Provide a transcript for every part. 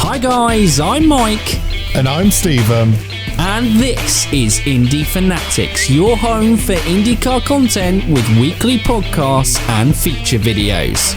Hi guys, I'm Mike. And I'm Stephen. And this is Indy Fanatics, your home for IndyCar content with weekly podcasts and feature videos.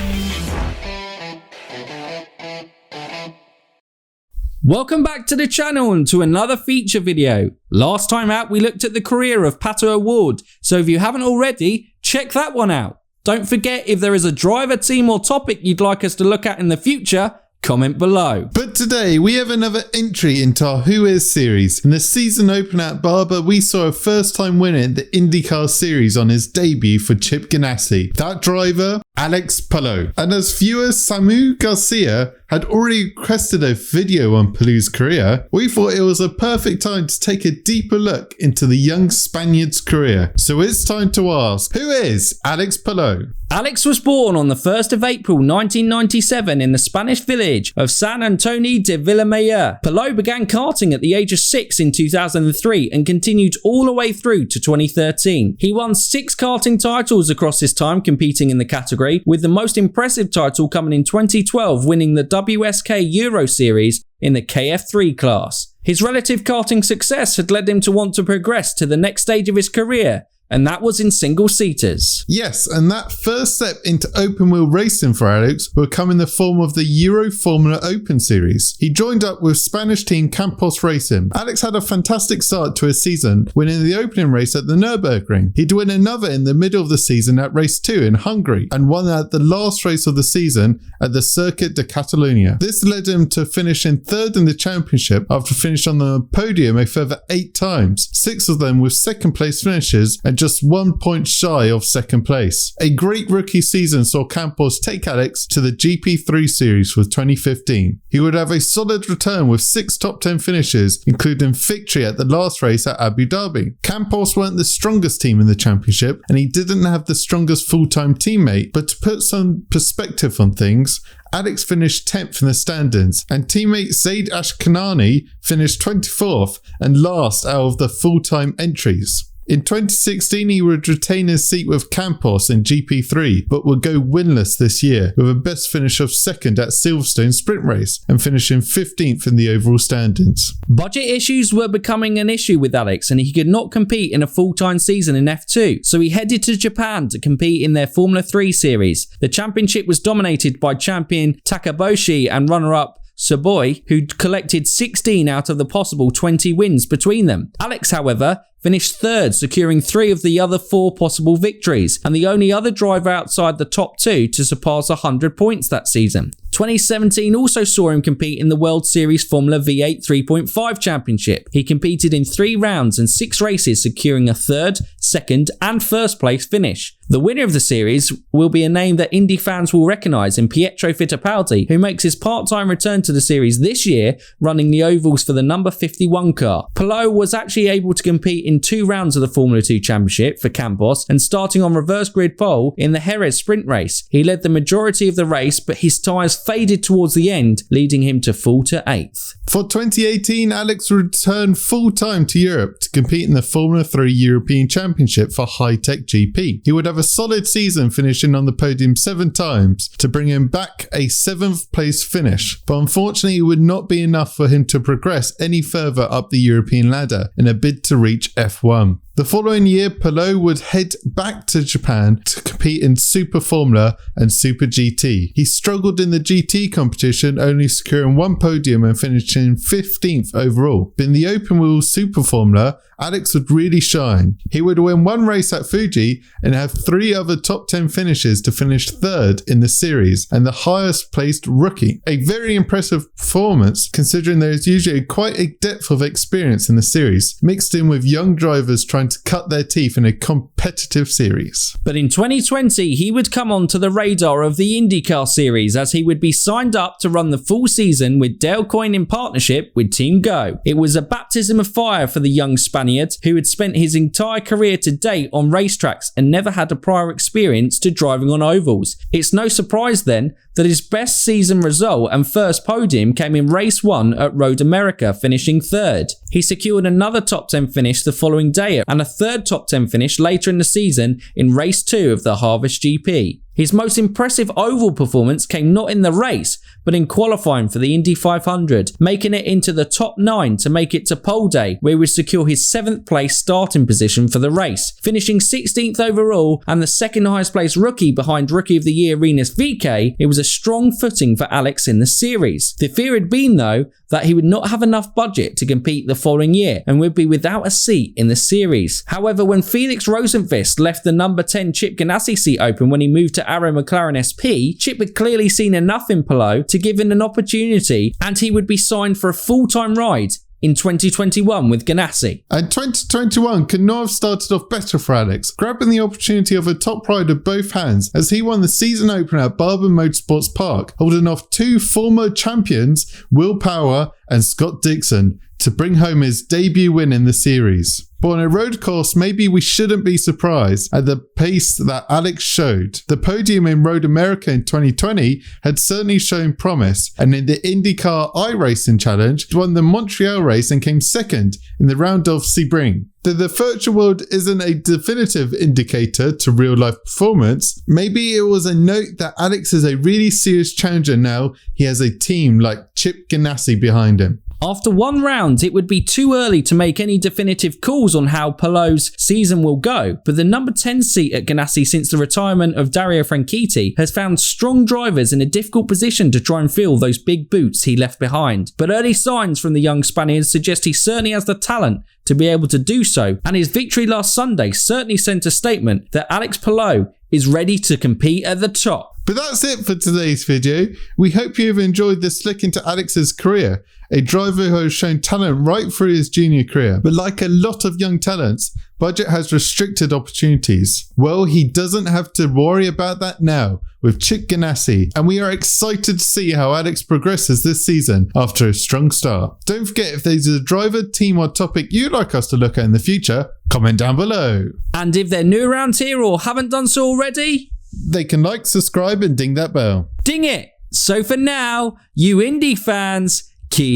Welcome back to the channel and to another feature video. Last time out we looked at the career of Pato O'Ward, so if you haven't already, check that one out. Don't forget, if there is a driver, team or topic you'd like us to look at in the future, comment below. But today we have another entry into our Who Is series. In the season opener at Barber, we saw a first time winner in the IndyCar series on his debut for Chip Ganassi. That driver, Alex Palou. And as viewer Samu Garcia had already requested a video on Palou's career, we thought it was a perfect time to take a deeper look into the young Spaniard's career. So it's time to ask, who is Alex Palou? Alex was born on the 1st of April 1997 in the Spanish village of San Antonio de Villamayor. Palou began karting at the age of 6 in 2003 and continued all the way through to 2013. He won 6 karting titles across his time competing in the category, with the most impressive title coming in 2012, winning the WSK Euro Series in the KF3 class. His relative karting success had led him to want to progress to the next stage of his career, and that was in single-seaters. Yes, and that first step into open-wheel racing for Alex will come in the form of the Euro Formula Open Series. He joined up with Spanish team Campos Racing. Alex had a fantastic start to his season, winning the opening race at the Nürburgring. He'd win another in the middle of the season at race 2 in Hungary, and won at the last race of the season at the Circuit de Catalunya. This led him to finishing 3rd in the championship after finishing on the podium a further 8 times, 6 of them with second place finishes and just 1 point shy of second place. A great rookie season saw Campos take Alex to the GP3 series for 2015. He would have a solid return with 6 top 10 finishes, including victory at the last race at Abu Dhabi. Campos weren't the strongest team in the championship, and he didn't have the strongest full-time teammate, but to put some perspective on things, Alex finished 10th in the standings, and teammate Zaid Ashkanani finished 24th and last out of the full-time entries. In 2016, he would retain his seat with Campos in GP3, but would go winless this year, with a best finish of 2nd at Silverstone sprint race and finishing 15th in the overall standings. Budget issues were becoming an issue with Alex, and he could not compete in a full-time season in F2, so he headed to Japan to compete in their Formula 3 series. The championship was dominated by champion Takaboshi and runner-up Soboi, who collected 16 out of the possible 20 wins between them. Alex, however, finished 3rd, securing 3 of the other 4 possible victories, and the only other driver outside the top 2 to surpass 100 points that season. 2017 also saw him compete in the World Series Formula V8 3.5 Championship. He competed in 3 rounds and 6 races, securing a 3rd, 2nd and 1st place finish. The winner of the series will be a name that Indy fans will recognise in Pietro Fittipaldi, who makes his part-time return to the series this year, running the ovals for the number 51 car. Palou was actually able to compete in 2 rounds of the Formula 2 Championship for Campos, and starting on reverse grid pole in the Jerez sprint race. He led the majority of the race, but his tyres faded towards the end, leading him to fall to 8th. For 2018, Alex returned full-time to Europe to compete in the Formula 3 European Championship for High-Tech GP. He would have a solid season, finishing on the podium 7 times to bring him back a 7th place finish, but unfortunately it would not be enough for him to progress any further up the European ladder in a bid to reach F1. The following year, Palou would head back to Japan to compete in Super Formula and Super GT. He struggled in the GT competition, only securing 1 podium and finishing 15th overall. But in the open wheel Super Formula, Alex would really shine. He would win 1 race at Fuji and have 3 other top 10 finishes to finish 3rd in the series and the highest placed rookie. A very impressive performance, considering there is usually quite a depth of experience in the series, mixed in with young drivers trying to cut their teeth in a competitive series. But in 2020, he would come onto the radar of the IndyCar series, as he would be signed up to run the full season with Dale Coyne in partnership with Team Go. It was a baptism of fire for the young Spaniard, who had spent his entire career to date on racetracks and never had a prior experience to driving on ovals. It's no surprise then that his best season result and first podium came in race 1 at Road America, finishing 3rd. He secured another top 10 finish the following day and a 3rd top 10 finish later in the season in race 2 of the Harvest GP. His most impressive oval performance came not in the race, but in qualifying for the Indy 500, making it into the top 9 to make it to pole day, where he would secure his 7th place starting position for the race, finishing 16th overall and the 2nd highest placed rookie behind Rookie of the Year Rinus VeeKay. It was a strong footing for Alex in the series. The fear had been, though, that he would not have enough budget to compete the following year and would be without a seat in the series. However, when Felix Rosenqvist left the number 10 Chip Ganassi seat open when he moved to Arrow McLaren SP, Chip had clearly seen enough in Palou to give him an opportunity, and he would be signed for a full-time ride in 2021 with Ganassi. And 2021 could not have started off better for Alex, grabbing the opportunity of a top ride with both hands as he won the season opener at Barber Motorsports Park, holding off 2 former champions, Will Power and Scott Dixon, to bring home his debut win in the series. But on a road course, maybe we shouldn't be surprised at the pace that Alex showed. The podium in Road America in 2020 had certainly shown promise, and in the IndyCar iRacing Challenge, he won the Montreal race and came 2nd in the round of Sebring. Though the virtual world isn't a definitive indicator to real-life performance, maybe it was a note that Alex is a really serious challenger now he has a team like Chip Ganassi behind him. After 1 round, it would be too early to make any definitive calls on how Palou's season will go, but the number 10 seat at Ganassi since the retirement of Dario Franchitti has found strong drivers in a difficult position to try and fill those big boots he left behind. But early signs from the young Spaniard suggest he certainly has the talent to be able to do so, and his victory last Sunday certainly sent a statement that Alex Palou is ready to compete at the top. But that's it for today's video. We hope you have enjoyed this look into Alex's career, a driver who has shown talent right through his junior career. But like a lot of young talents, budget has restricted opportunities. Well, he doesn't have to worry about that now with Chip Ganassi, and we are excited to see how Alex progresses this season after a strong start. Don't forget, if there's a driver, team or topic you'd like us to look at in the future, comment down below. And if they're new around here or haven't done so already, they can like, subscribe and ding that bell. Ding it! So for now, you Indy fans, keep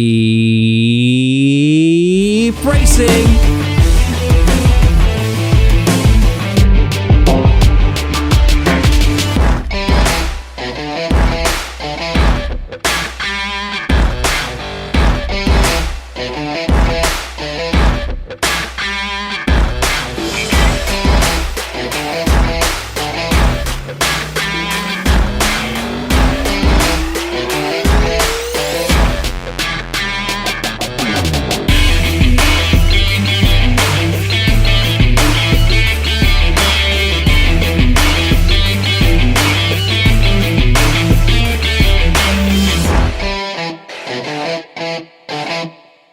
racing!